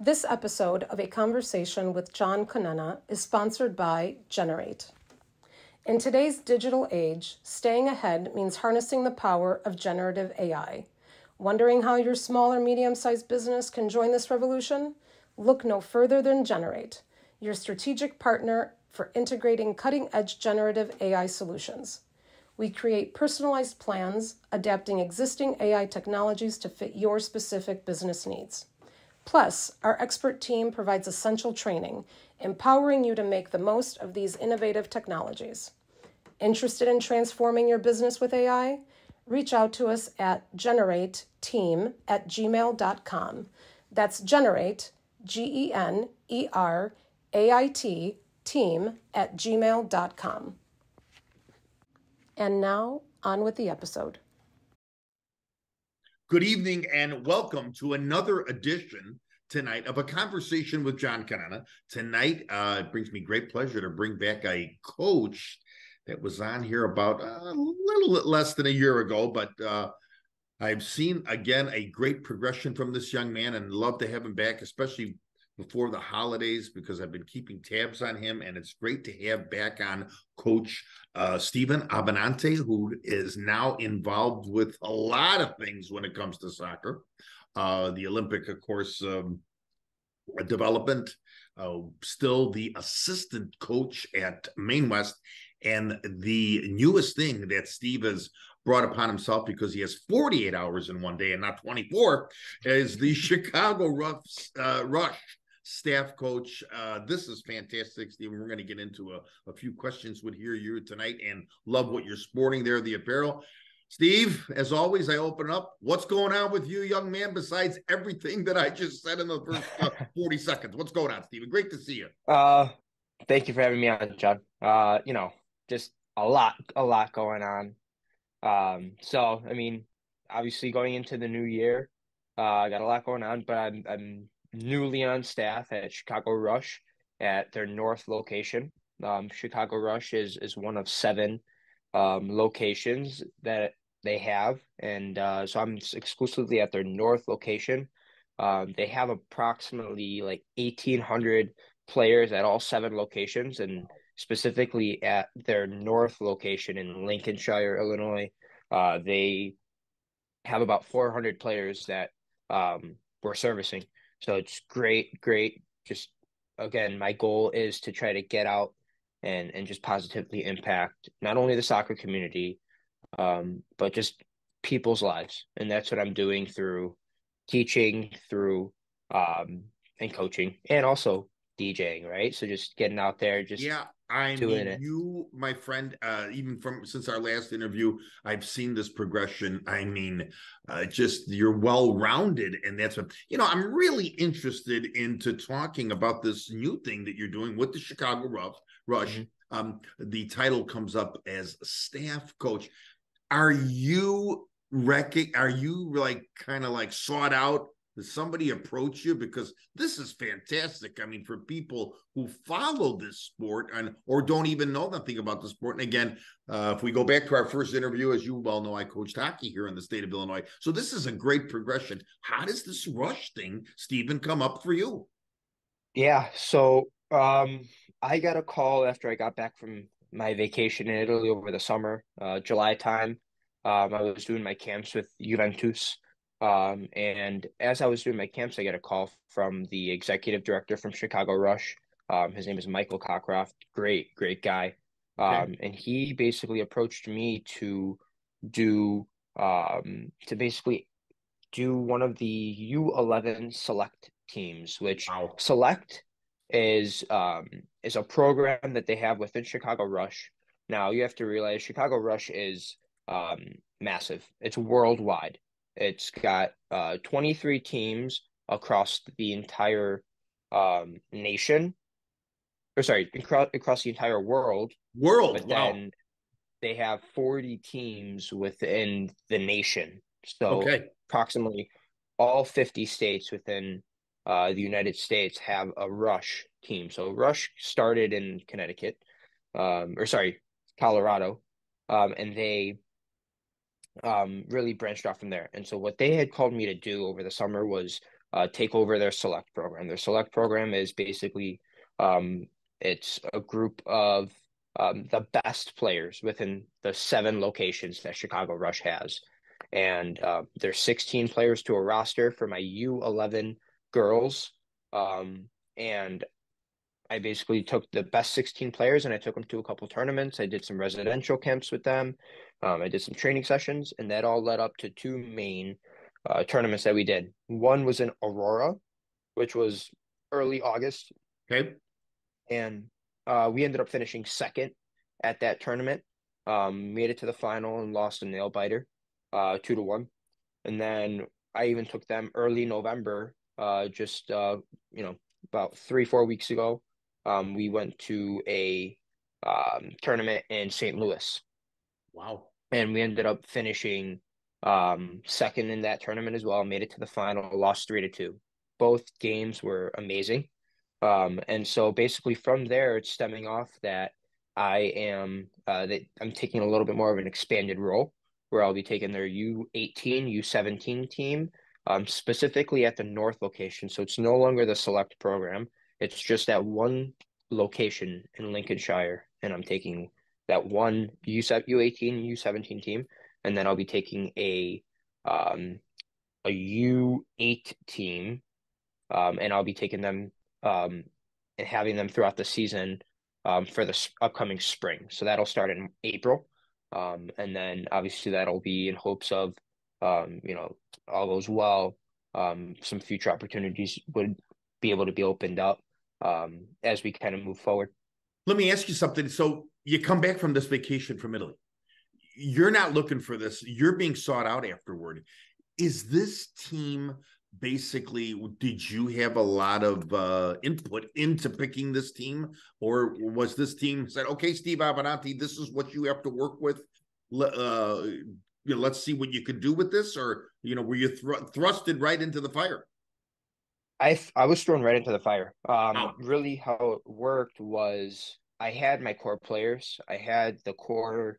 This episode of A Conversation with John Conenna is sponsored by Generate. In today's digital age, staying ahead means harnessing the power of generative AI. Wondering how your small or medium-sized business can join this revolution? Look no further than Generate, your strategic partner for integrating cutting-edge generative AI solutions. We create personalized plans, adapting existing AI technologies to fit your specific business needs. Plus, our expert team provides essential training, empowering you to make the most of these innovative technologies. Interested in transforming your business with AI? Reach out to us at generateteam@gmail.com. That's generate, GENERAIT, team@gmail.com. And now, on with the episode. Good evening and welcome to another edition tonight of A Conversation with John Conenna. Tonight, it brings me great pleasure to bring back a coach that was on here about a little bit less than a year ago, but I've seen, again, a great progression from this young man and love to have him back, especially before the holidays, because I've been keeping tabs on him, and it's great to have back on Coach Steven Abbinante, who is now involved with a lot of things when it comes to soccer. The Olympic, of course, development, still the assistant coach at Maine West, and the newest thing that Steve has brought upon himself, because he has 48 hours in one day and not 24, is the Chicago Rush staff coach. This is fantastic, Steve. We're going to get into a few questions with you tonight, and love what you're sporting there, the apparel. Steve, as always, I open up. What's going on with you, young man, besides everything that I just said in the first 40 seconds? What's going on, Steven? Great to see you. Thank you for having me on, John. Just a lot going on. So, I mean, obviously going into the new year, I got a lot going on, but I'm newly on staff at Chicago Rush at their North location. Chicago Rush is one of 7 locations that they have, and so I'm exclusively at their North location. They have approximately like 1,800 players at all 7 locations, and specifically at their North location in Lincolnshire, Illinois, they have about 400 players that we're servicing. So it's great. Just, again, my goal is to try to get out and just positively impact not only the soccer community, but just people's lives. And that's what I'm doing through teaching, through and coaching, and also DJing, right? So just getting out there, just doing it. You, my friend, even since our last interview, I've seen this progression. I mean, just you're well-rounded, and that's what, I'm really interested into talking about this new thing that you're doing with the Chicago Rush. Mm-hmm. The title comes up as staff coach. Are you like kind of like sought out? Does somebody approach you? Because this is fantastic. I mean, for people who follow this sport or don't even know nothing about the sport. And again, if we go back to our first interview, as you well know, I coached hockey here in the state of Illinois. So this is a great progression. How does this Rush thing, Stephen, come up for you? Yeah, so I got a call after I got back from my vacation in Italy over the summer, July time. I was doing my camps with Juventus. And as I was doing my camps, I got a call from the executive director from Chicago Rush. His name is Michael Cockcroft. Great guy. Okay. And he basically approached me to basically do one of the U11 select teams, which select is a program that they have within Chicago Rush. Now you have to realize Chicago Rush is massive. It's worldwide. It's got 23 teams across the entire nation, across the entire world. But then they have 40 teams within the nation. So approximately all 50 states within the United States have a Rush team. So Rush started in Colorado, and they really branched off from there. And so what they had called me to do over the summer was take over their select program. Their select program is basically it's a group of the best players within the 7 locations that Chicago Rush has. And there's 16 players to a roster for my U11 girls. And I basically took the best 16 players and I took them to a couple tournaments. I did some residential camps with them. I did some training sessions, and that all led up to 2 main tournaments that we did. One was in Aurora, which was early August. Okay. And we ended up finishing second at that tournament. Made it to the final and lost a nail biter, 2-1. And then I even took them early November, just about 3-4 weeks ago. We went to a tournament in St. Louis. Wow. And we ended up finishing second in that tournament as well. Made it to the final, lost 3-2. Both games were amazing. And so basically from there, it's stemming off that I'm taking a little bit more of an expanded role where I'll be taking their U18, U17 team, specifically at the North location. So it's no longer the select program. It's just that one location in Lincolnshire, and I'm taking that one U18, U17 team, and then I'll be taking a U8 team, and I'll be taking them and having them throughout the season for the upcoming spring. So that'll start in April. And then obviously that'll be in hopes of, all goes well, some future opportunities would be able to be opened up as we kind of move forward. Let me ask you something. So you come back from this vacation from Italy. You're not looking for this. You're being sought out afterward. Is this team basically, did you have a lot of input into picking this team? Or was this team said, okay, Steve Abbinante, this is what you have to work with? Let's see what you could do with this? Or, were you thrusted right into the fire? I was thrown right into the fire. Wow. Really how it worked was I had my core players. I had the core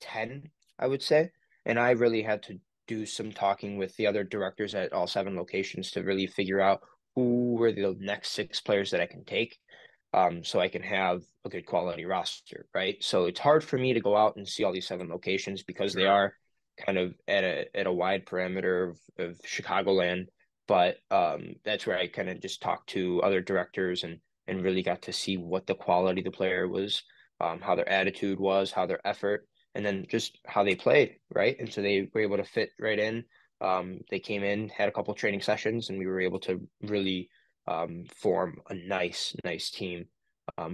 10, I would say, and I really had to do some talking with the other directors at all 7 locations to really figure out who were the next 6 players that I can take, so I can have a good quality roster, right? So it's hard for me to go out and see all these 7 locations because they are kind of at a wide parameter of Chicagoland. But that's where I kind of just talked to other directors and really got to see what the quality of the player was, how their attitude was, how their effort, and then just how they played, right? And so they were able to fit right in. They came in, had a couple training sessions, and we were able to really form a nice team,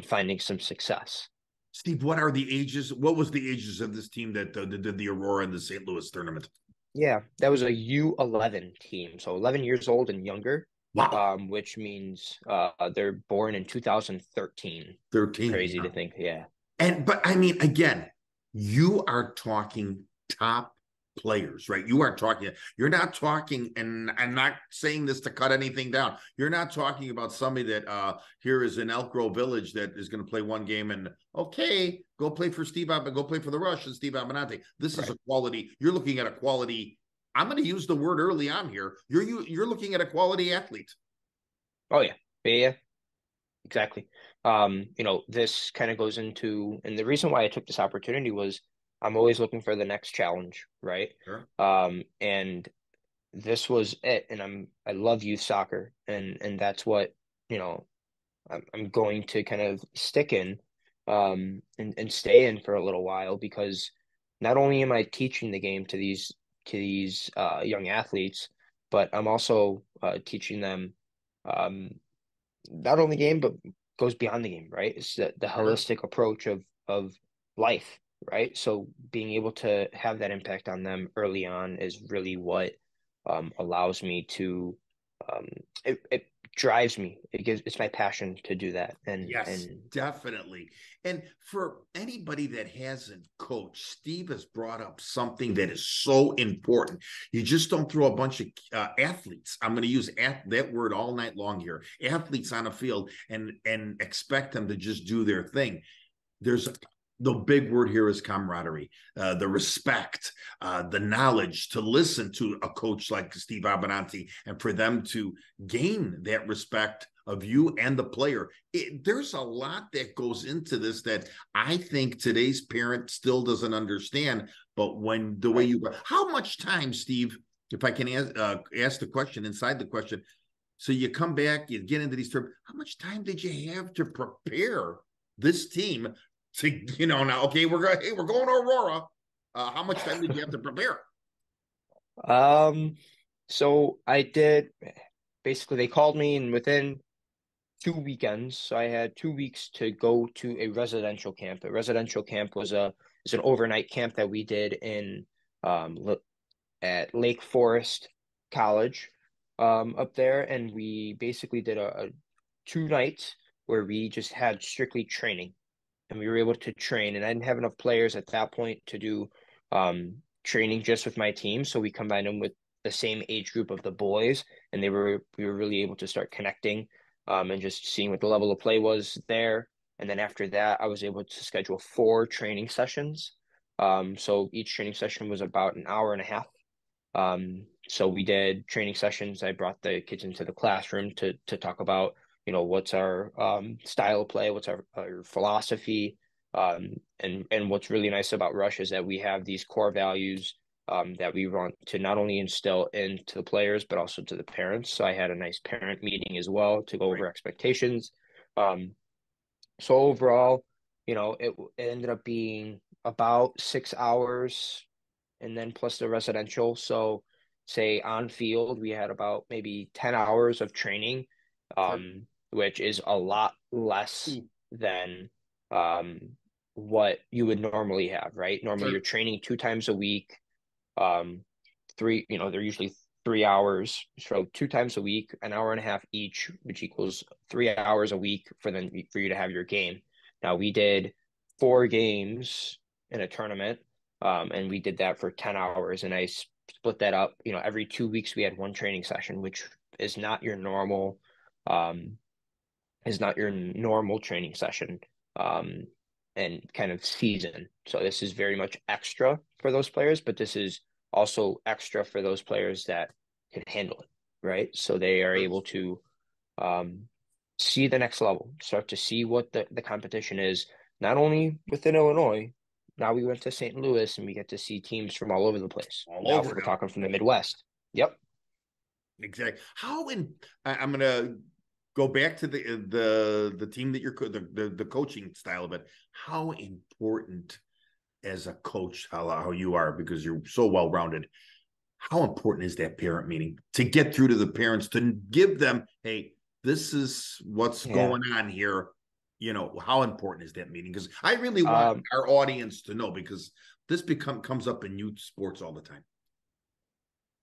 finding some success. Steve, what are the ages? What was the ages of this team that did the Aurora and the St. Louis tournament? Yeah, that was a U11 team, so 11 years old and younger. Wow. Which means they're born in 2013. 13. Crazy to think, yeah. But I mean, again, you are talking top players, right? You're not talking, and I'm not saying this to cut anything down. You're not talking about somebody that here is in Elk Grove Village that is going to play one game and okay, go play for go play for the Rush and Steve Abbinante. This is a quality. You're looking at a quality. I'm going to use the word early on here. You're looking at a quality athlete. Oh yeah, exactly. This kind of goes into, and the reason why I took this opportunity was I'm always looking for the next challenge, right? Sure. And this was it. And I love youth soccer, and that's what I'm going to kind of stick in, and stay in for a little while, because not only am I teaching the game to these young athletes, but I'm also teaching them not only game, but goes beyond the game, right? It's the holistic approach of life, right? So being able to have that impact on them early on is really what allows me to it drives me. It's my passion to do that. Yes, definitely. And for anybody that hasn't coached, Steve has brought up something that is so important. You just don't throw a bunch of athletes. I'm going to use that word all night long here. Athletes on a field and expect them to just do their thing. There's the big word here is camaraderie, the respect, the knowledge to listen to a coach like Steve Abbinante, and for them to gain that respect of you and the player. There's a lot that goes into this that I think today's parent still doesn't understand. But when the way you, how much time, Steve, if I can ask the question inside the question, so you come back, you get into these terms, how much time did you have to prepare this team to, now, okay, we're going to Aurora. How much time did you have to prepare? So I did, basically they called me, and within 2 weekends, so I had 2 weeks to go to a residential camp. A residential camp is an overnight camp that we did in at Lake Forest College up there, and we basically did a 2 nights where we just had strictly training, and we were able to train. And I didn't have enough players at that point to do training just with my team, so we combined them with the same age group of the boys, and we were really able to start connecting and just seeing what the level of play was there. And then after that, I was able to schedule 4 training sessions. So each training session was about an hour and a half. So we did training sessions. I brought the kids into the classroom to talk about, what's our style of play, what's our philosophy. And what's really nice about Rush is that we have these core values that we want to not only instill into the players, but also to the parents. So I had a nice parent meeting as well to go over expectations. So overall, it ended up being about 6 hours, and then plus the residential. So say on field, we had about maybe 10 hours of training, which is a lot less than what you would normally have, right? Normally you're training 2 times a week. They're usually 3 hours. So 2 times a week, an hour and a half each, which equals 3 hours a week for you to have your game. Now we did 4 games in a tournament. And we did that for 10 hours, and I split that up. Every 2 weeks we had 1 training session, which is not your normal training session and kind of season. So this is very much extra for those players, but this is also extra for those players that can handle it, right? So they are able to see the next level, start to see what the competition is, not only within Illinois. Now we went to St. Louis, and we get to see teams from all over the place. We're talking from the Midwest. Yep. Exactly. I'm gonna go back to the team that the coaching style of it. How important as a coach, how you are, because you're so well rounded. How important is that parent meeting to get through to the parents, to give them, hey, this is what's going on here. How important is that meeting? Because I really want our audience to know, because this comes up in youth sports all the time.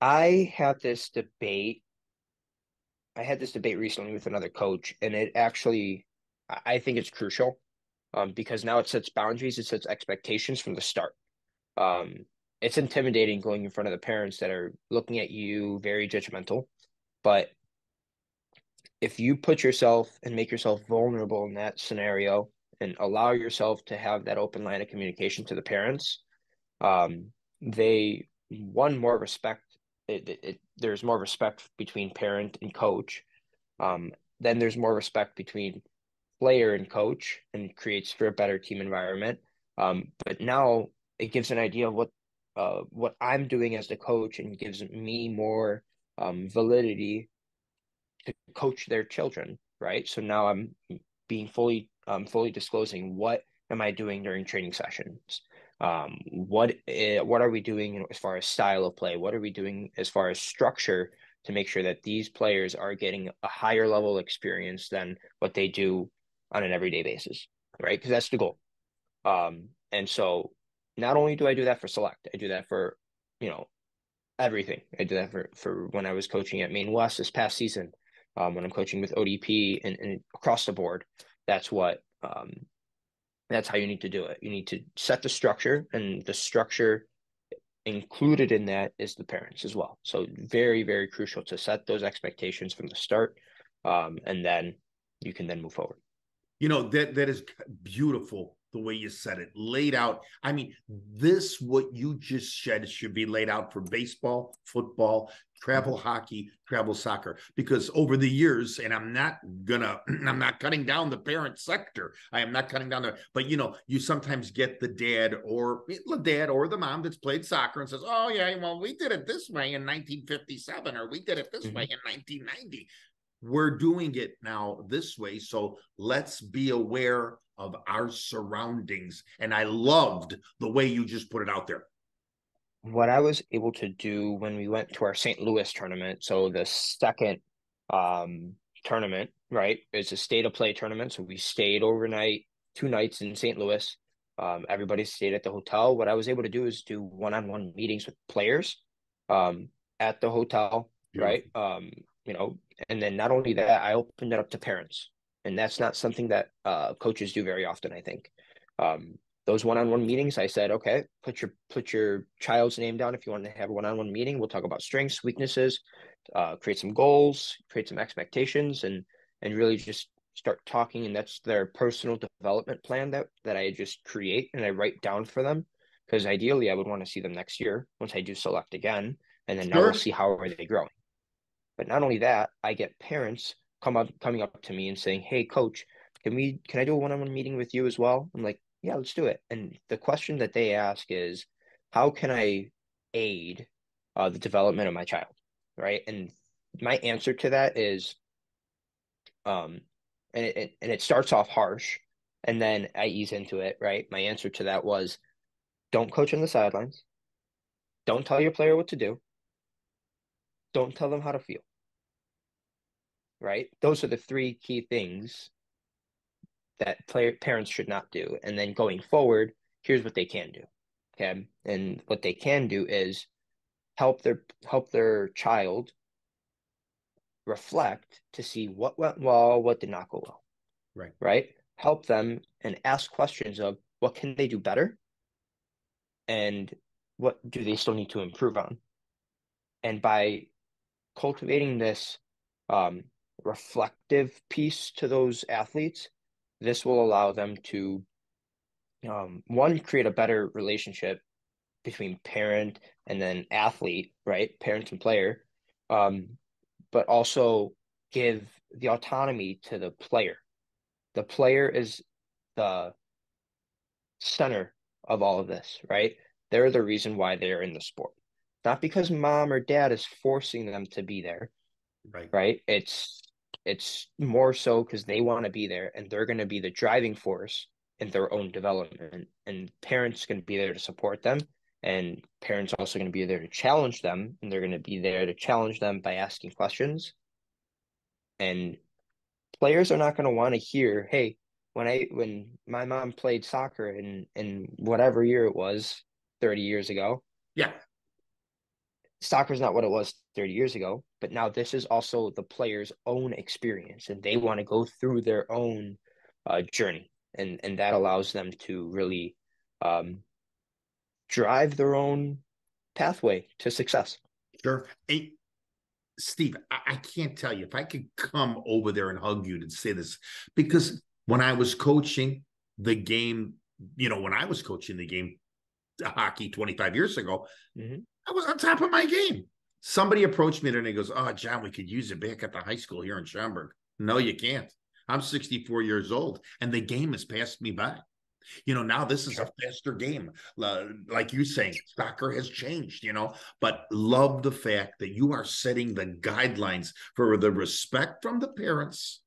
I had this debate recently with another coach, and I think it's crucial because now it sets boundaries, it sets expectations from the start. It's intimidating going in front of the parents that are looking at you very judgmental, but if you put yourself and make yourself vulnerable in that scenario and allow yourself to have that open line of communication to the parents, they more respect. There's more respect between parent and coach. Then there's more respect between player and coach, and creates for a better team environment. But now it gives an idea of what I'm doing as the coach, and gives me more validity to coach their children, right? So now I'm being fully disclosing what am I doing during training sessions. What are we doing as far as style of play? What are we doing as far as structure to make sure that these players are getting a higher level experience than what they do on an everyday basis, right? Because that's the goal. And so not only do I do that for select, I do that for, everything. I do that for when I was coaching at Maine West this past season, when I'm coaching with ODP and across the board. That's how you need to do it. You need to set the structure, and the structure included in that is the parents as well. So very, very crucial to set those expectations from the start, and then you can then move forward. That is beautiful the way you said it, laid out. I mean, this, what you just said, should be laid out for baseball, football, travel hockey, travel soccer, because over the years, and I'm not cutting down the parent sector. I am not cutting down the, but you sometimes get the dad or the mom that's played soccer and says, oh yeah, well, we did it this way in 1957, or we did it this way in 1990. We're doing it now this way. So let's be aware of our surroundings. And I loved the way you just put it out there. What I was able to do when we went to our St. Louis tournament, so the second tournament, right, it's a state of play tournament. So we stayed overnight, 2 nights in St. Louis. Everybody stayed at the hotel. What I was able to do is do one-on-one meetings with players at the hotel, right? And then not only that, I opened it up to parents. And that's not something that coaches do very often, I think. Those one-on-one meetings, I said, okay, put your child's name down if you want to have a one-on-one meeting. We'll talk about strengths, weaknesses, create some goals, create some expectations, and really just start talking. And that's their personal development plan that I just create and I write down for them. Because ideally, I would want to see them next year once I do select again. And then now we'll see how are they growing. But not only that, I get parents coming up to me and saying, hey, coach, can I do a one-on-one meeting with you as well? I'm like, yeah, let's do it. And the question that they ask is, how can I aid the development of my child, right? And my answer to that is, and it starts off harsh, and then I ease into it, right? My answer to that was, don't coach on the sidelines. Don't tell your player what to do. Don't tell them how to feel, right? Those are the 3 key things that parents should not do. And then going forward, here's what they can do. Okay. And what they can do is help their child reflect to see what went well, what did not go well. Right. Right. Help them and ask questions of what can they do better? And what do they still need to improve on? And by cultivating this reflective piece to those athletes, this will allow them to, one, create a better relationship between parent and then athlete, right? Parent and player, but also give the autonomy to the player. The player is the center of all of this, right? They're the reason why they're in the sport. Not because mom or dad is forcing them to be there, right? It's more so because they want to be there and they're going to be the driving force in their own development. And parents can be there to support them. And parents are also going to be there to challenge them. And they're going to be there to challenge them by asking questions. And players are not going to want to hear, hey, when my mom played soccer in whatever year it was, 30 years ago. Yeah. Soccer is not what it was 30 years ago, but now this is also the player's own experience, and they want to go through their own journey, and that allows them to really drive their own pathway to success. Sure. Hey, Steve, I can't tell you if I could come over there and hug you to say this, because when I was coaching the game, hockey 25 years ago, I was on top of my game. Somebody approached me and he goes, oh, John, we could use it back at the high school here in Schaumburg. No, you can't. I'm 64 years old and the game has passed me by. Now this is a faster game. Like you saying, soccer has changed, but love the fact that you are setting the guidelines for the respect from the parents.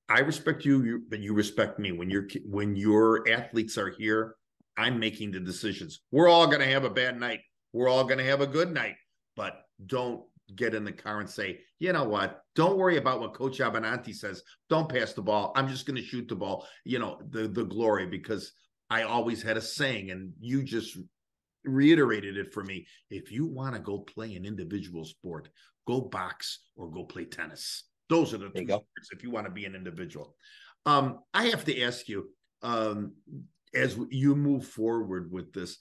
I respect you, but you respect me. When your athletes are here, I'm making the decisions. We're all going to have a bad night. We're all going to have a good night, but don't get in the car and say, you know what? Don't worry about what Coach Abbinante says. Don't pass the ball. I'm just going to shoot the ball. The glory, because I always had a saying, and you just reiterated it for me. If you want to go play an individual sport, go box or go play tennis. Those are the 2 sports if you want to be an individual. I have to ask you, as you move forward with this,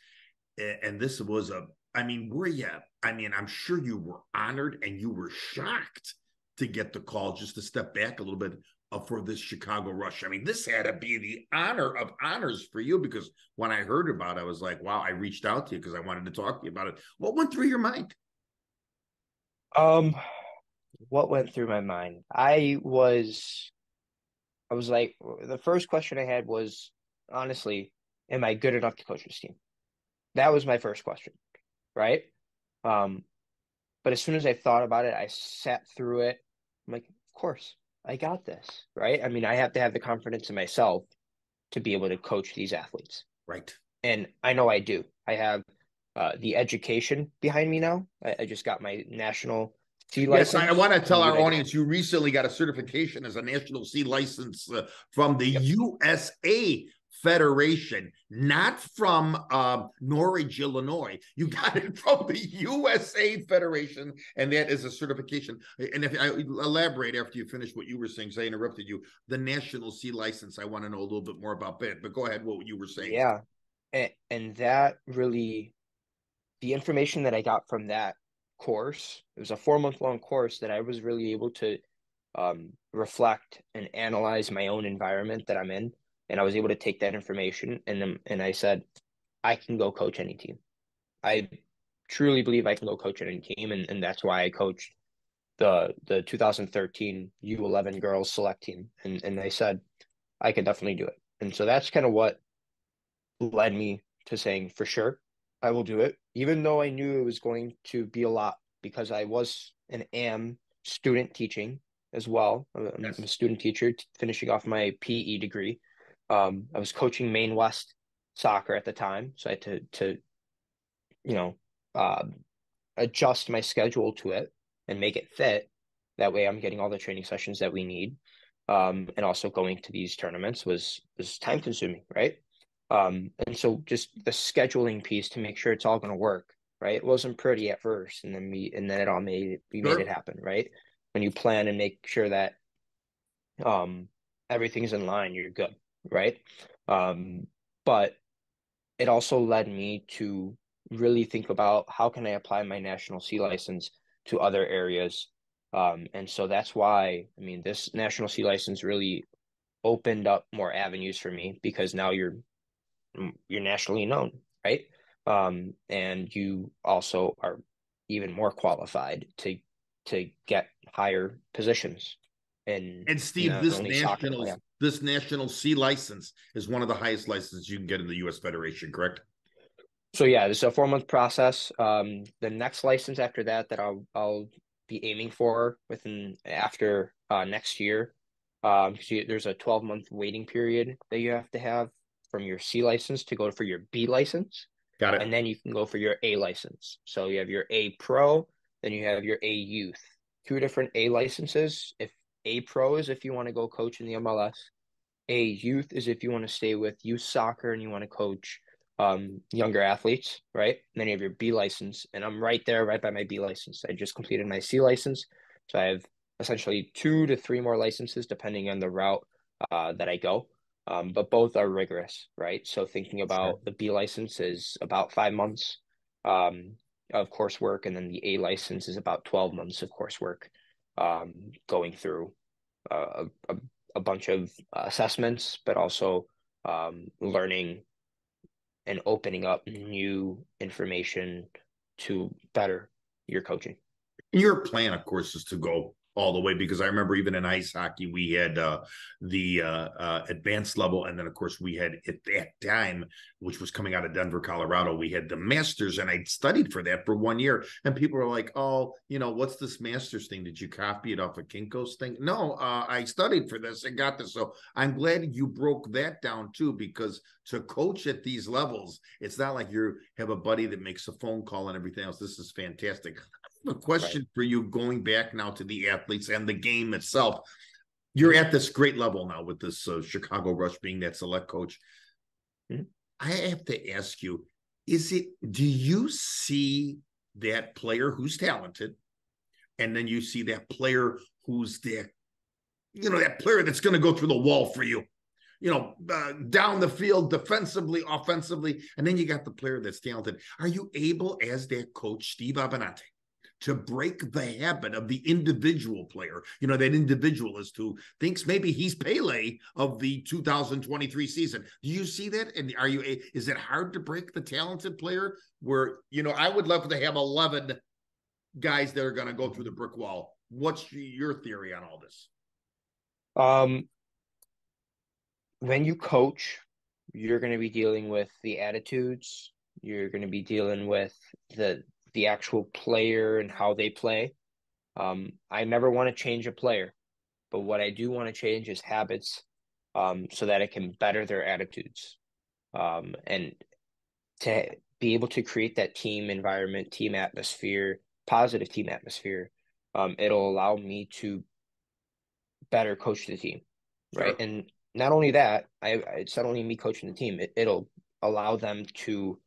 and this was I'm sure you were honored and you were shocked to get the call. Just to step back a little bit, for this Chicago Rush. I mean, this had to be the honor of honors for you, because when I heard about it, I was like, wow, I reached out to you because I wanted to talk to you about it. What went through your mind? What went through my mind? I was like, the first question I had was, honestly, am I good enough to coach this team? That was my first question, right? Um, but as soon as I thought about it, I sat through it. I'm like, of course, I got this, right? I mean, I have to have the confidence in myself to be able to coach these athletes. Right. And I know I do. I have the education behind me now. I just got my national C Yes, I license want to to tell be our able to. audience you recently got a certification as a national C license from the Yep. USA Federation, not from Norwich, Illinois. You got it from the USA Federation, and that is a certification. And if I elaborate after you finish what you were saying, because I interrupted you, the national C license, I want to know a little bit more about that. But go ahead, what you were saying. Yeah. And that really, the information that I got from that course, it was a 4 month long course that I was really able to reflect and analyze my own environment that I'm in. And I was able to take that information and I said, I can go coach any team. I truly believe I can go coach any team. And that's why I coached the 2013 U11 girls select team. And they said, I can definitely do it. And so that's kind of what led me to saying, for sure, I will do it, even though I knew it was going to be a lot because I was and am student teaching as well. I'm a student teacher, finishing off my PE degree. I was coaching Maine West soccer at the time, so I had to you know uh, adjust my schedule to it and make it fit. That way, I'm getting all the training sessions that we need. And also going to these tournaments was time consuming, right? And so just the scheduling piece to make sure it's all going to work, right? It wasn't pretty at first, and then we made it Sure. happen, right? When you plan and make sure that um everything's in line, you're good, right? But it also led me to really think about how can I apply my national C license to other areas. And so that's why, I mean, this national C license really opened up more avenues for me because now you're nationally known, right? And you also are even more qualified to get higher positions in And Steve, not only soccer. Yeah. this national C license is one of the highest licenses you can get in the U.S. Federation, correct? So yeah, this is a 4 month process. The next license after that I'll be aiming for within after next year. There's a 12-month waiting period that you have to have from your C license to go for your B license, Got and it. then you can go for your A license. So you have your A Pro, then you have your A Youth. Two different A licenses. If A Pro is if you want to go coach in the MLS, A Youth is if you want to stay with youth soccer and you want to coach younger athletes, right? And then you have your B license, and I'm right there, right by my B license. I just completed my C license, so I have essentially 2 to 3 more licenses depending on the route that I go. But both are rigorous, right? So thinking Sure. about the B license is about 5 months um, of coursework, and then the A license is about 12 months of coursework, going through a bunch of assessments, but also learning and opening up new information to better your coaching. Your plan, of course, is to go all the way, because I remember even in ice hockey, we had the advanced level. And then, of course, we had at that time, which was coming out of Denver, Colorado, we had the masters. And I studied for that for 1 year. And people were like, oh, what's this masters thing? Did you copy it off of Kinko's thing? No, I studied for this and got this. So I'm glad you broke that down too, because to coach at these levels, it's not like you have a buddy that makes a phone call and everything else. This is fantastic. A question for you, going back now to the athletes and the game itself. You're at this great level now with this Chicago Rush being that select coach. Mm-hmm. I have to ask you, do you see that player who's talented, and then you see that player who's there, that player that's going to go through the wall for you, down the field, defensively, offensively, and then you got the player that's talented. Are you able, as that coach, Steve Abbinante, to break the habit of the individual player, that individualist who thinks maybe he's Pele of the 2023 season. Do you see that? And is it hard to break the talented player where, I would love to have 11 guys that are going to go through the brick wall. What's your theory on all this? When you coach, you're going to be dealing with the attitudes. You're going to be dealing with the actual player and how they play. I never want to change a player, but what I do want to change is habits, so that it can better their attitudes, and to be able to create that team environment, team atmosphere, positive team atmosphere. It'll allow me to better coach the team, right? Sure. And not only that, it's not only me coaching the team, it'll allow them to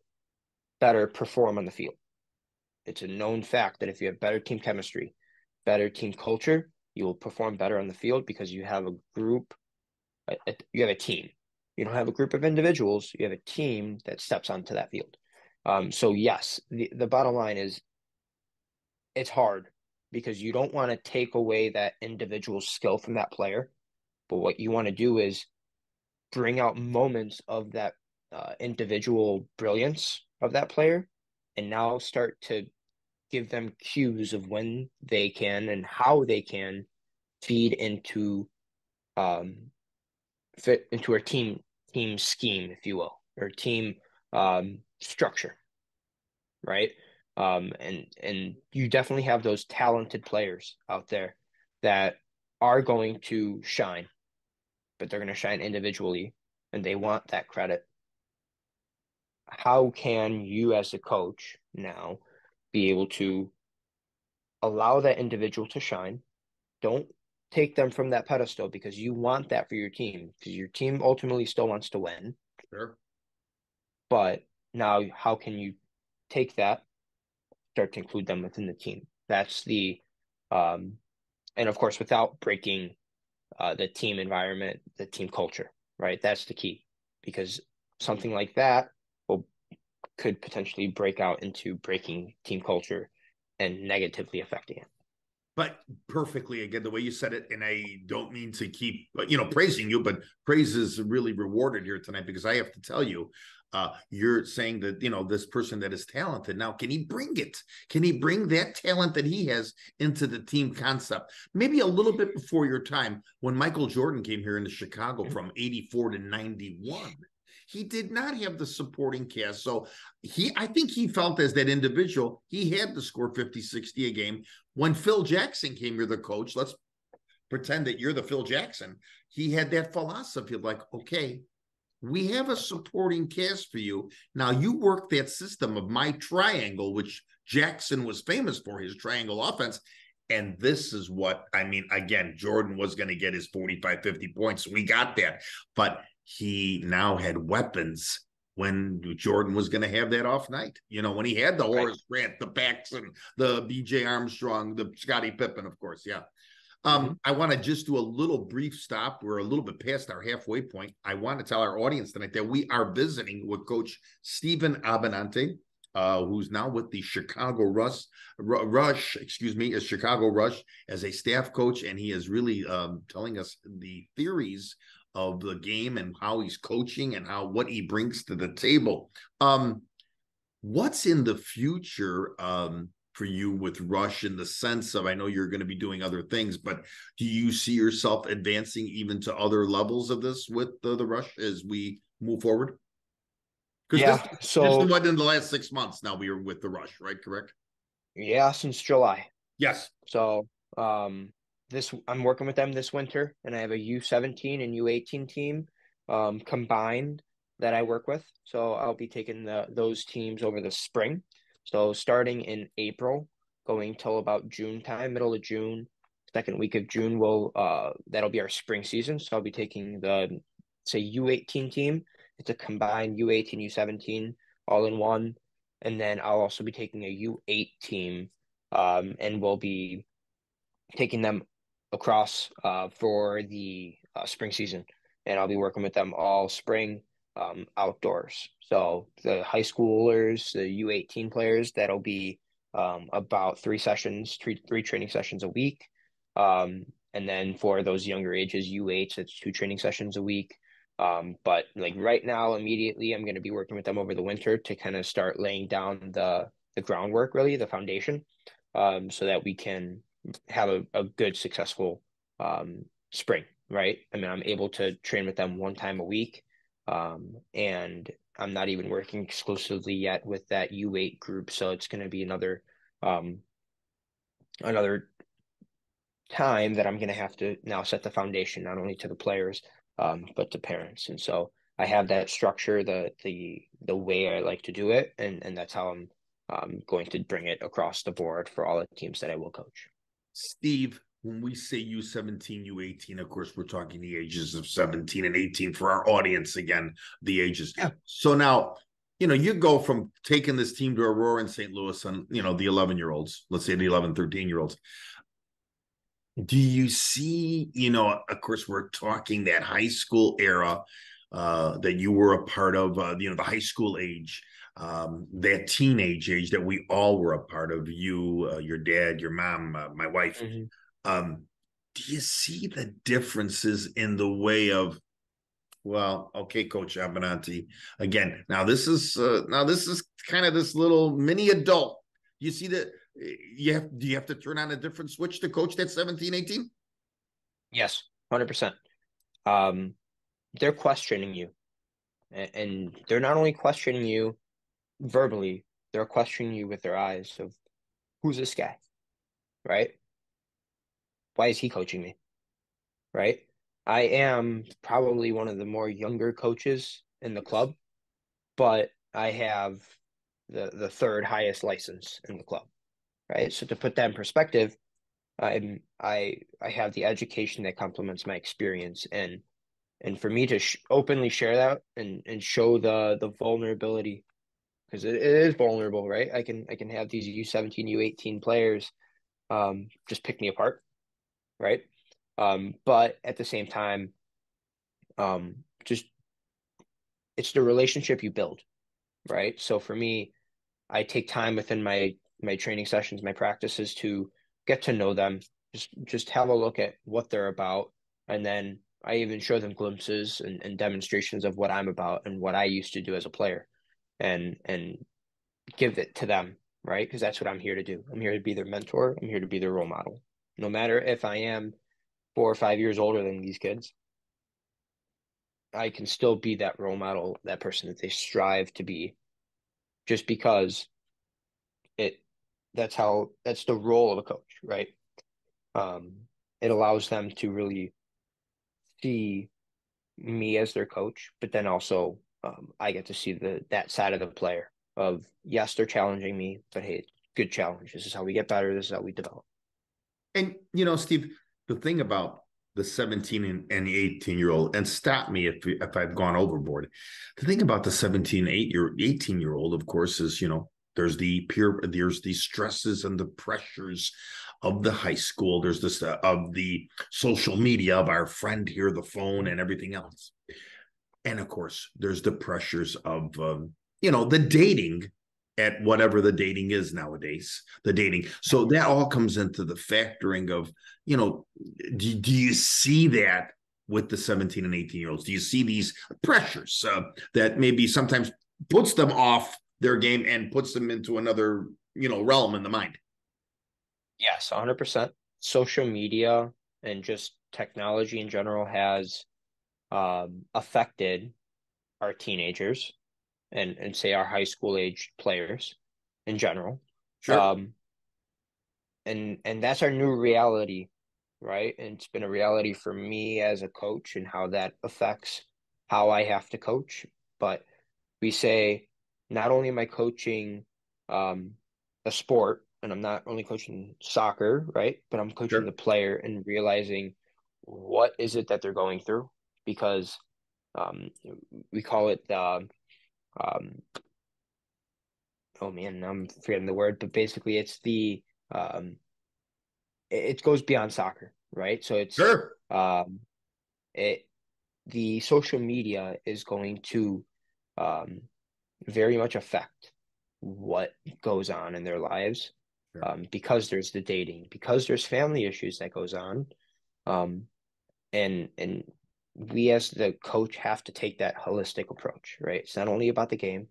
better perform on the field. It's a known fact that if you have better team chemistry, better team culture, you will perform better on the field because you have a group, you have a team. You don't have a group of individuals, you have a team that steps onto that field. So yes, the bottom line is it's hard because you don't want to take away that individual skill from that player. But what you want to do is bring out moments of that individual brilliance of that player, and now start to give them cues of when they can and how they can feed into fit into our team scheme, if you will, or team structure, right? And you definitely have those talented players out there that are going to shine, but they're going to shine individually, and they want that credit. How can you, as a coach, now be able to allow that individual to shine? Don't take them from that pedestal because you want that for your team, because your team ultimately still wants to win. Sure. But now, how can you take that, start to include them within the team? That's and of course, without breaking the team environment, the team culture, right? That's the key, because something like that could potentially break out into breaking team culture and negatively affecting it. But perfectly, again, the way you said it, and I don't mean to keep, praising you, but praise is really rewarded here tonight, because I have to tell you, you're saying that, this person that is talented now, can he bring it? Can he bring that talent that he has into the team concept? Maybe a little bit before your time, when Michael Jordan came here into Chicago from 84 to 91. He did not have the supporting cast. So I think he felt, as that individual, he had to score 50, 60 a game. When Phil Jackson came here, the coach, let's pretend that you're the Phil Jackson. He had that philosophy of like, okay, we have a supporting cast for you. Now you work that system of my triangle, which Jackson was famous for, his triangle offense. And this is what, again, Jordan was going to get his 45, 50 points. We got that. But he now had weapons when Jordan was going to have that off night. When he had the Horace Grant, the Paxson, the B.J. Armstrong, the Scottie Pippen, of course. Yeah. I want to just do a little brief stop. We're a little bit past our halfway point. I want to tell our audience tonight that we are visiting with Coach Steven Abbinante, who's now with the Chicago Rush, Chicago Rush as a staff coach. And he is really telling us the theories of the game and how he's coaching and what he brings to the table. What's in the future for you with Rush, in the sense of, I know you're going to be doing other things, but do you see yourself advancing even to other levels of this with the Rush as we move forward? Because this was in the last 6 months now we were with the Rush, right? Correct? Yeah, since July. Yes. So I'm working with them this winter, and I have a U17 and U18 team combined that I work with. So I'll be taking those teams over the spring. So starting in April, going till about June time, middle of June, second week of June, that'll be our spring season. So I'll be taking the, say, U18 team. It's a combined U18, U17 all in one. And then I'll also be taking a U8 team, and we'll be taking them across for the spring season. And I'll be working with them all spring outdoors. So the high schoolers, the U18 players, that'll be about three training sessions a week. And then for those younger ages, U8s, it's 2 training sessions a week. But like right now, immediately, I'm going to be working with them over the winter to kind of start laying down the groundwork, really, the foundation, so that we can have a good, successful spring, right? I mean, I'm able to train with them 1 time a week, and I'm not even working exclusively yet with that U8 group, so it's going to be another time that I'm going to have to now set the foundation, not only to the players, but to parents. And so I have that structure, the way I like to do it, and that's how I'm going to bring it across the board for all the teams that I will coach. Steve, when we say U17, U18, of course, we're talking the ages of 17 and 18 for our audience. Again, the ages. Yeah. So now, you go from taking this team to Aurora and St. Louis and, the 11-year-olds, let's say the 11, 13-year-olds. Do you see, of course, we're talking that high school era that you were a part of, the high school age, that teenage age that we all were a part of, you, your dad, your mom, my wife. Mm-hmm. Do you see the differences in the way of, well, okay, Coach Abbinante, again, now this is kind of this little mini adult. You see that do you have to turn on a different switch to coach that 17, 18? Yes, 100%. They're questioning you, and they're not only questioning you verbally, they're questioning you with their eyes of, who's this guy, right? Why is he coaching me, right? I am probably one of the more younger coaches in the club, but I have the third highest license in the club, right? So to put that in perspective, I have the education that complements my experience, and for me to openly share that and show the vulnerability, because it is vulnerable, right? I can have these U17, U18 players just pick me apart, right? But at the same time, just it's the relationship you build, right? So for me, I take time within my training sessions, my practices, to get to know them, just have a look at what they're about, and then I even show them glimpses and demonstrations of what I'm about and what I used to do as a player, and give it to them, right? Because that's what I'm here to do. I'm here to be their mentor. I'm here to be their role model. No matter if I am 4 or 5 years older than these kids, I can still be that role model, that person that they strive to be, just because it that's the role of a coach, right? It allows them to really see me as their coach, but then also I get to see that side of the player of, yes, they're challenging me, but hey, good challenge. This is how we get better. This is how we develop. And, Steve, the thing about the 17 and the 18-year-old, and stop me if I've gone overboard. The thing about the 17, 18-year-old, of course, is, there's the stresses and the pressures of the high school. There's this of the social media, of our friend here, the phone, and everything else. And of course, there's the pressures of, the dating at whatever the dating is nowadays, the dating. So that all comes into the factoring of, do you see that with the 17 and 18-year-olds? Do you see these pressures that maybe sometimes puts them off their game and puts them into another, realm in the mind? Yes, 100%. Social media and just technology in general has affected our teenagers and say our high school age players in general. Sure. And that's our new reality, right? And it's been a reality for me as a coach and how that affects how I have to coach. But we say, not only am I coaching a sport, and I'm not only coaching soccer, right? But I'm coaching Sure. the player and realizing what is it that they're going through, because we call it oh man, I'm forgetting the word, but basically it's um, it goes beyond soccer, right? So it's Sure. it the social media is going to um, very much affect what goes on in their lives. because there's the dating, because there's family issues that goes on. And we as the coach have to take that holistic approach, right? It's not only about the game,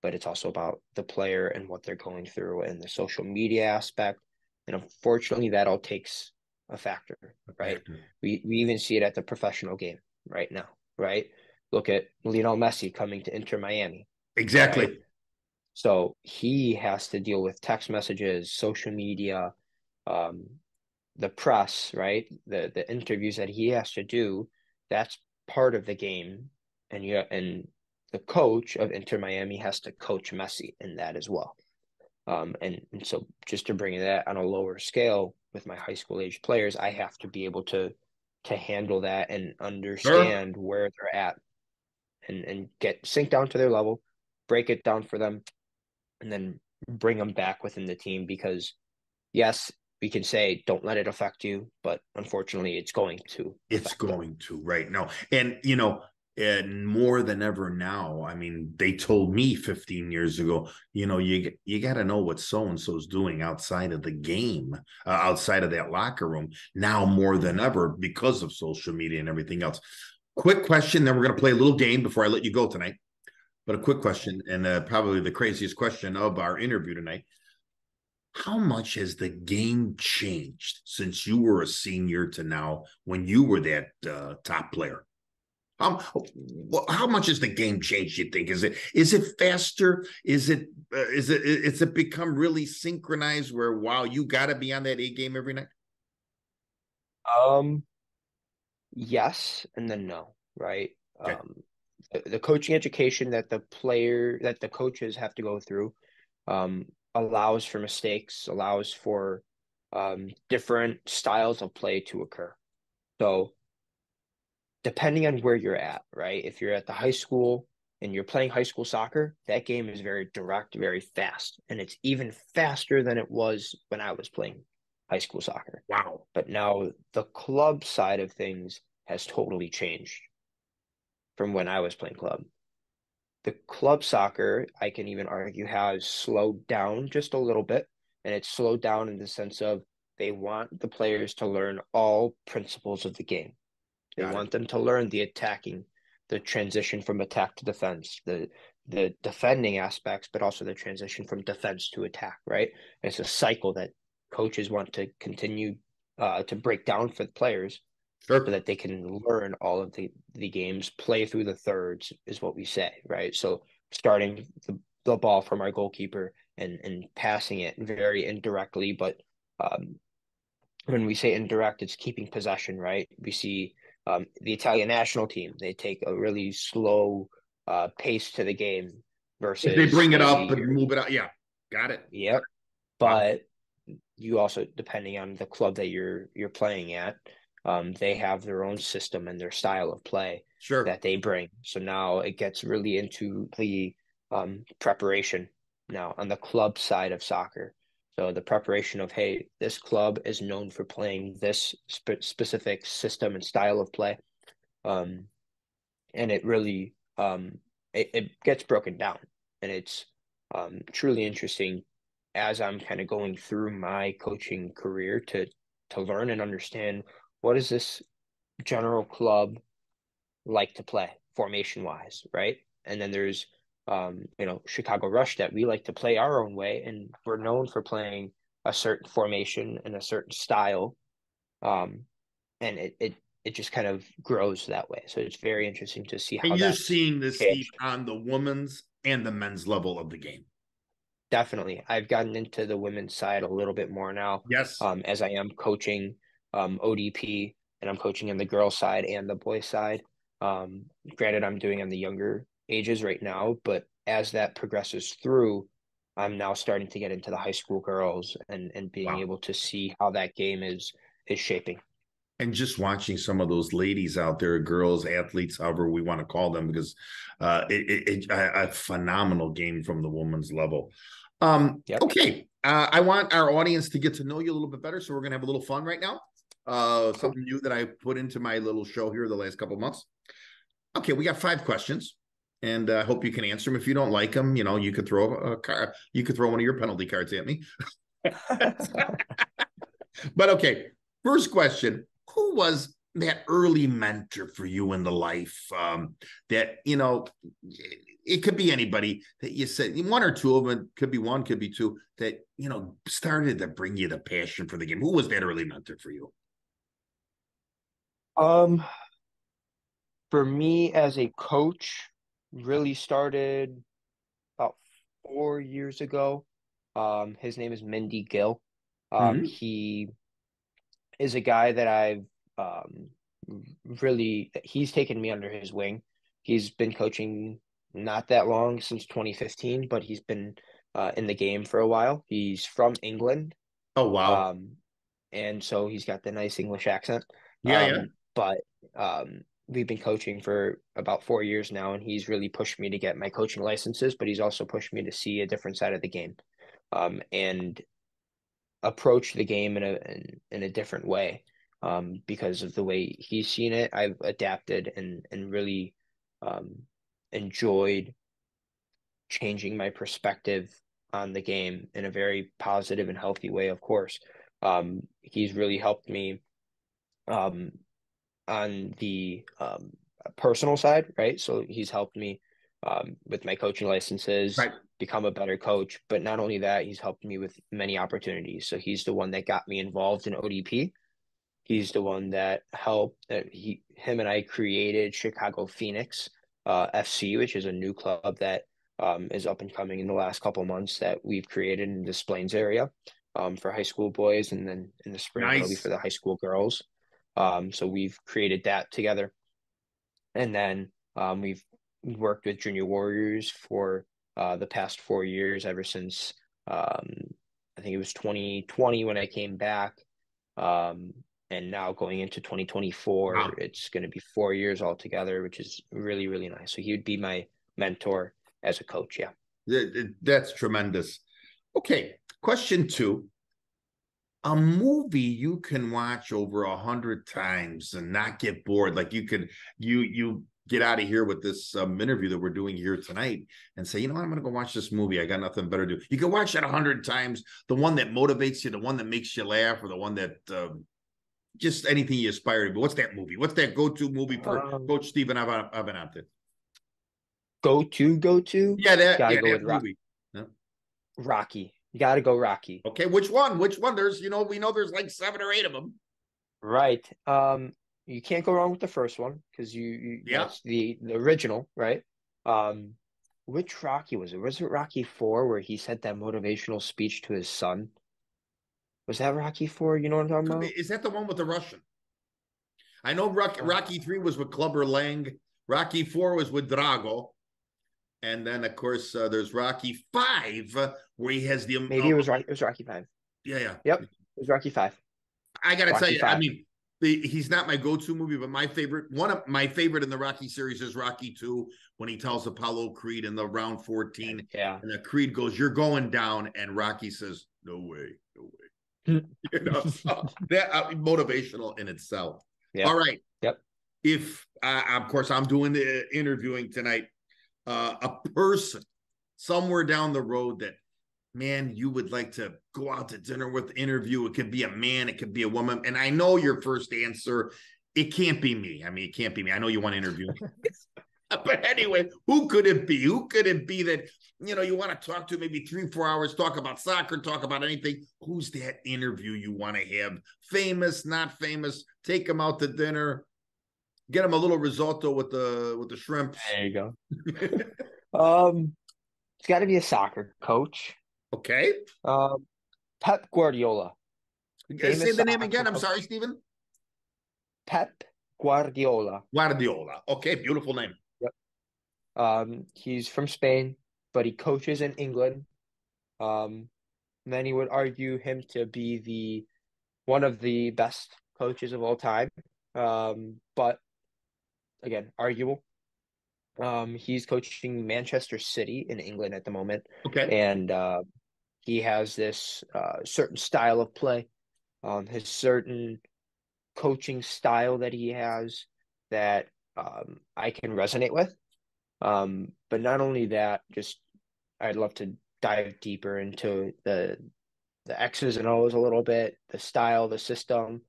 but it's also about the player and what they're going through and the social media aspect. And unfortunately, that all takes a factor, right? We even see it at the professional game right now, right? Look at Lionel Messi coming to Inter Miami. Exactly. Right? So he has to deal with text messages, social media, the press, right? The interviews that he has to do. That's part of the game, and the coach of Inter Miami has to coach Messi in that as well. And so just to bring that on a lower scale with my high school age players, I have to be able to handle that and understand where they're at and get sink down to their level, break it down for them, and then bring them back within the team because yes, we can say don't let it affect you, but unfortunately it's going to. It's going to right now. And, and more than ever now, I mean, they told me 15 years ago, you got to know what so-and-so's doing outside of the game, outside of that locker room now more than ever because of social media and everything else. Quick question, then we're going to play a little game before I let you go tonight. But a quick question, and probably the craziest question of our interview tonight. How much has the game changed since you were a senior to now when you were that top player? How much has the game changed, you think? Is it faster? Is it become really synchronized where, wow, you got to be on that A game every night? Yes, and then no, right? Okay. The coaching education that the coaches have to go through allows for mistakes, allows for different styles of play to occur. So depending on where you're at, right? If you're at the high school and you're playing high school soccer, that game is very direct, very fast. And it's even faster than it was when I was playing high school soccer. Wow. But now the club side of things has totally changed from when I was playing club. The club soccer, I can even argue, has slowed down just a little bit. And it's slowed down in the sense of they want the players to learn all principles of the game. They want them to learn the attacking, the transition from attack to defense, the defending aspects, but also the transition from defense to attack, right? And it's a cycle that coaches want to continue to break down for the players so that they can learn all of the games, play through the thirds is what we say, right? So starting the ball from our goalkeeper and passing it very indirectly, but when we say indirect, it's keeping possession, right? We see the Italian national team, they take a really slow pace to the game versus if they bring it up and move it out. Yeah, got it. Yep. But you also, depending on the club that you're playing at, they have their own system and their style of play that they bring. So now it gets really into the preparation now on the club side of soccer. So the preparation of, hey, this club is known for playing this specific system and style of play. And it really, it gets broken down. And it's truly interesting as I'm kind of going through my coaching career to learn and understand what is this general club like to play formation wise, right? And then there's Chicago Rush that we like to play our own way, and we're known for playing a certain formation and a certain style. And it just kind of grows that way. So it's very interesting to see how you're seeing this, Steve, changed on the women's and the men's level of the game. Definitely. I've gotten into the women's side a little bit more now. Yes. As I am coaching ODP, and I'm coaching on the girl side and the boy side. Granted, I'm doing on the younger ages right now, but as that progresses through, I'm now starting to get into the high school girls and being able to see how that game is shaping. And just watching some of those ladies out there, girls, athletes, however we want to call them, because a phenomenal game from the women's level. Okay. I want our audience to get to know you a little bit better. So we're going to have a little fun right now. Something new that I put into my little show here the last couple of months. Okay. We got 5 questions, and I hope you can answer them. If you don't like them, you could throw a card. You could throw one of your penalty cards at me. But okay, first question: who was that early mentor for you in the life? That it could be anybody that you said one or two of them, could be one, could be two that started to bring you the passion for the game. Who was that early mentor for you? Um, for me as a coach, really started about 4 years ago. His name is Mindy Gill. Mm-hmm. He is a guy that I've he's taken me under his wing. He's been coaching not that long, since 2015, but he's been in the game for a while. He's from England, Oh wow, um, and so he's got the nice English accent. yeah, yeah, But we've been coaching for about 4 years now, and he's really pushed me to get my coaching licenses, but he's also pushed me to see a different side of the game, and approach the game in a different way. Because of the way he's seen it, I've adapted and really enjoyed changing my perspective on the game in a very positive and healthy way, of course. He's really helped me um, on the personal side, right? So he's helped me with my coaching licenses, right, become a better coach. But not only that, he's helped me with many opportunities. So he's the one that got me involved in ODP. He's the one that helped him and I created Chicago Phoenix FC, which is a new club that is up and coming in the last couple of months that we've created in the Plains area for high school boys, and then in the spring it'll be for nice, the high school girls. So we've created that together, and then we've worked with Junior Warriors for the past 4 years, ever since I think it was 2020 when I came back. Um, and now going into 2024, wow, it's going to be 4 years altogether, which is really, really nice. So he would be my mentor as a coach. Yeah. that's tremendous. Okay, question two: a movie you can watch over 100 times and not get bored. Like you get out of here with this interview that we're doing here tonight and say, I'm going to go watch this movie. I got nothing better to do. You can watch it 100 times. The one that motivates you, the one that makes you laugh, or the one that just anything you aspire to be. What's that movie? What's that go-to movie for Coach Steven Abbinante? Go to. Got to go That with movie. Yeah. Rocky. You got to go Rocky. Okay, which one? Which one? There's, we know there's like 7 or 8 of them. Right. You can't go wrong with the first one because you Yeah. that's the original, right? Um, which Rocky was it? Was it Rocky 4 where he said that motivational speech to his son? Was that Rocky 4? You know what I'm talking Could be. about? Is that the one with the Russian? I know Uh, Rocky 3 was with Clubber Lang. Rocky 4 was with Drago. And then, of course, there's Rocky 5, where he has the Maybe it was Rocky 5. yeah, yeah. Yep. It was Rocky 5. I gotta tell Rocky you, I 5. mean, he's not my go-to movie, but one of my favorite in the Rocky series is Rocky 2, when he tells Apollo Creed in the round 14, Yeah. and the Creed goes, "You're going down," and Rocky says, "No way, no way." That motivational in itself. Yeah. All right, Yep. if of course I'm doing the interviewing tonight, a person somewhere down the road that, man, you would like to go out to dinner with, interview. It could be a man, it could be a woman. And I know your first answer, it can't be me. I mean, it can't be me. I know you want to interview me. But anyway, who could it be? Who could it be that, you want to talk to maybe 3-4 hours, talk about soccer, talk about anything? Who's that interview you want to have? Famous, not famous? Take them out to dinner. Get them a little risotto with the shrimps. There you go. It's got to be a soccer coach. Okay. Pep Guardiola, Say famous the name soccer again. I'm coach. sorry, Stephen. Pep Guardiola. Guardiola. Okay, beautiful name. Yep. He's from Spain, but he coaches in England. Um, Many would argue him to be the one of the best coaches of all time. But again, arguable. He's coaching Manchester City in England at the moment, Okay. and he has this certain style of play, his certain coaching style that he has that I can resonate with. But not only that, just I'd love to dive deeper into the the X's and O's a little bit, the style, the system,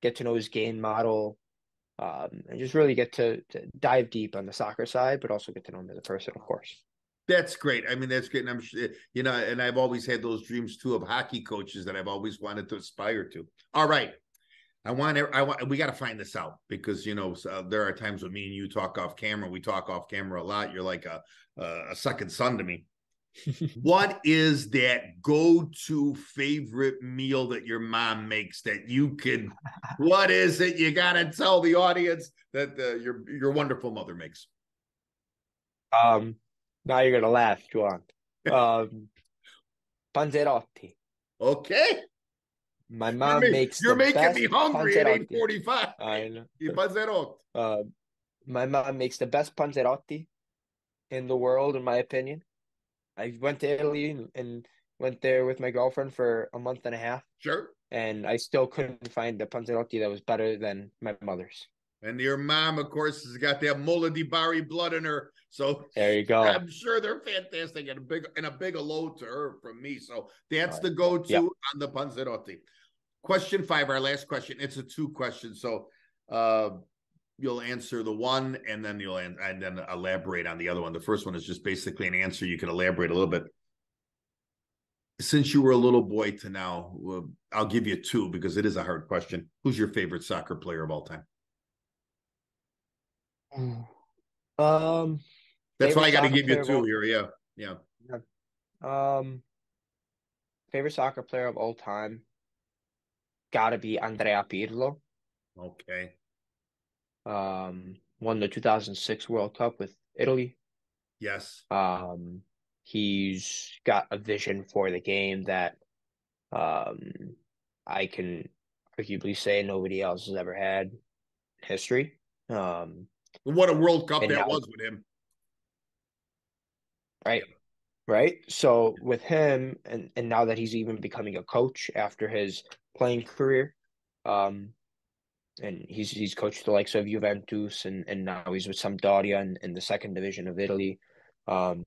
get to know his game model, and just really get to dive deep on the soccer side, but also get to know him as a person, of course. That's great. I mean, that's great. And I'm sure, and I've always had those dreams too of hockey coaches that I've always wanted to aspire to. All right. We got to find this out because, there are times when me and you talk off camera. We talk off camera a lot. You're like a second son to me. What is that go-to favorite meal that your mom makes that you could, what is it? You got to tell the audience that your wonderful mother makes. Now you're gonna laugh, Juan. Panzerotti. Okay. My mom makes you're the making best me hungry at panzerotti. 8:45. I know. Panzerotti. My mom makes the best panzerotti in the world, in my opinion. I went to Italy and went there with my girlfriend for a month and a half. Sure. And I still couldn't find a panzerotti that was better than my mother's. And your mom, of course, has got that Mola di Bari blood in her. So there you go. I'm sure they're fantastic and a big hello to her from me. So that's the go-to on the panzerotti. Question 5, our last question. It's a 2 question. So you'll answer the one and then and then elaborate on the other one. The first one is just basically an answer. You can elaborate a little bit. Since you were a little boy to now, I'll give you 2 because it is a hard question. Who's your favorite soccer player of all time? That's why I got to give you 2 here. Yeah. Favorite soccer player of all time gotta be Andrea Pirlo. Okay. Won the 2006 World Cup with Italy. Yes. He's got a vision for the game that I can arguably say nobody else has ever had in history. What a World Cup that was with him. Right. Yeah. Right. So with him and now that he's even becoming a coach after his playing career, and he's coached the likes of Juventus and now he's with Sampdoria in the second division of Italy. And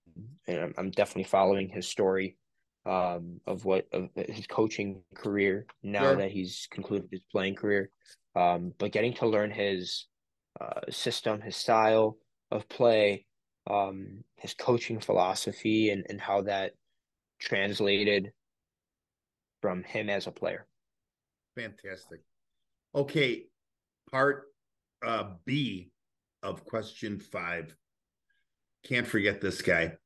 I'm definitely following his story of his coaching career now that he's concluded his playing career. But getting to learn his system, his style of play, his coaching philosophy and how that translated from him as a player. Fantastic. Okay, part B of question 5. Can't forget this guy.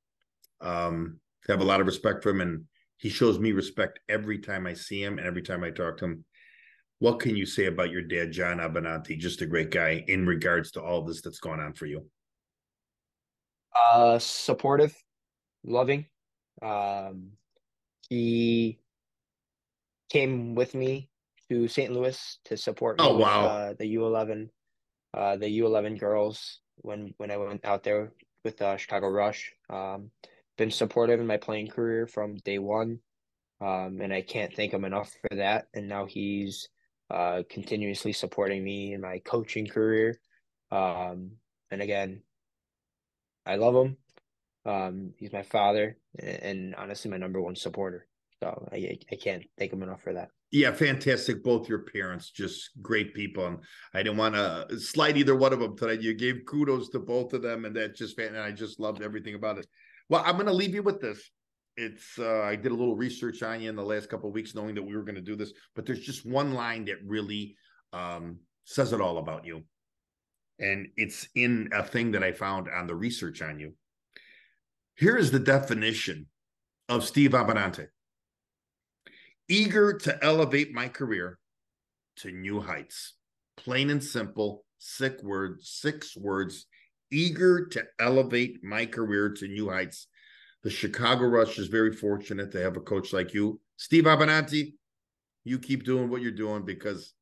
Have a lot of respect for him, and he shows me respect every time I see him and every time I talk to him. What can you say about your dad, John Abbinante? Just a great guy in regards to all this that's going on for you. Supportive, loving. He came with me to St. Louis to support me with the U11 girls when I went out there with Chicago Rush. Been supportive in my playing career from day one, and I can't thank him enough for that. And now he's continuously supporting me in my coaching career. And again, I love him. He's my father and honestly my number 1 supporter. So I can't thank him enough for that. Yeah, fantastic. Both your parents, just great people. And I didn't want to slight either one of them tonight. You gave kudos to both of them, and and I just loved everything about it. Well, I'm going to leave you with this. It's I did a little research on you in the last couple of weeks, knowing that we were going to do this, but there's just one line that really says it all about you. And it's in a thing that I found on the research on you. Here is the definition of Steve Abbinante. Eager to elevate my career to new heights. Plain and simple, 6 words. Eager to elevate my career to new heights. The Chicago Rush is very fortunate to have a coach like you. Steve Abbinante, you keep doing what you're doing because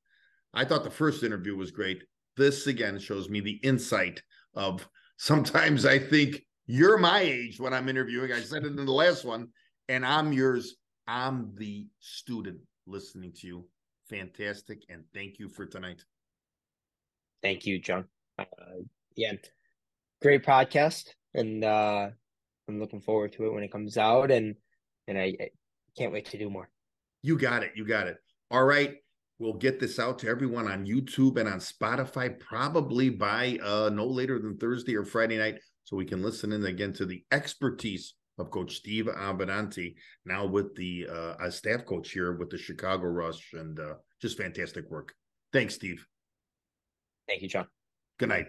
I thought the first interview was great. This, again, shows me the insight of sometimes I think you're my age when I'm interviewing. I said it in the last one, and I'm yours. I'm the student listening to you. Fantastic, and thank you for tonight. Thank you, John. Yeah, great podcast, and I'm looking forward to it when it comes out, and I can't wait to do more. You got it. You got it. All right. We'll get this out to everyone on YouTube and on Spotify probably by no later than Thursday or Friday night, so we can listen in again to the expertise of Coach Steve Abbinante, now with the staff coach here with the Chicago Rush, and just fantastic work. Thanks, Steve. Thank you, John. Good night.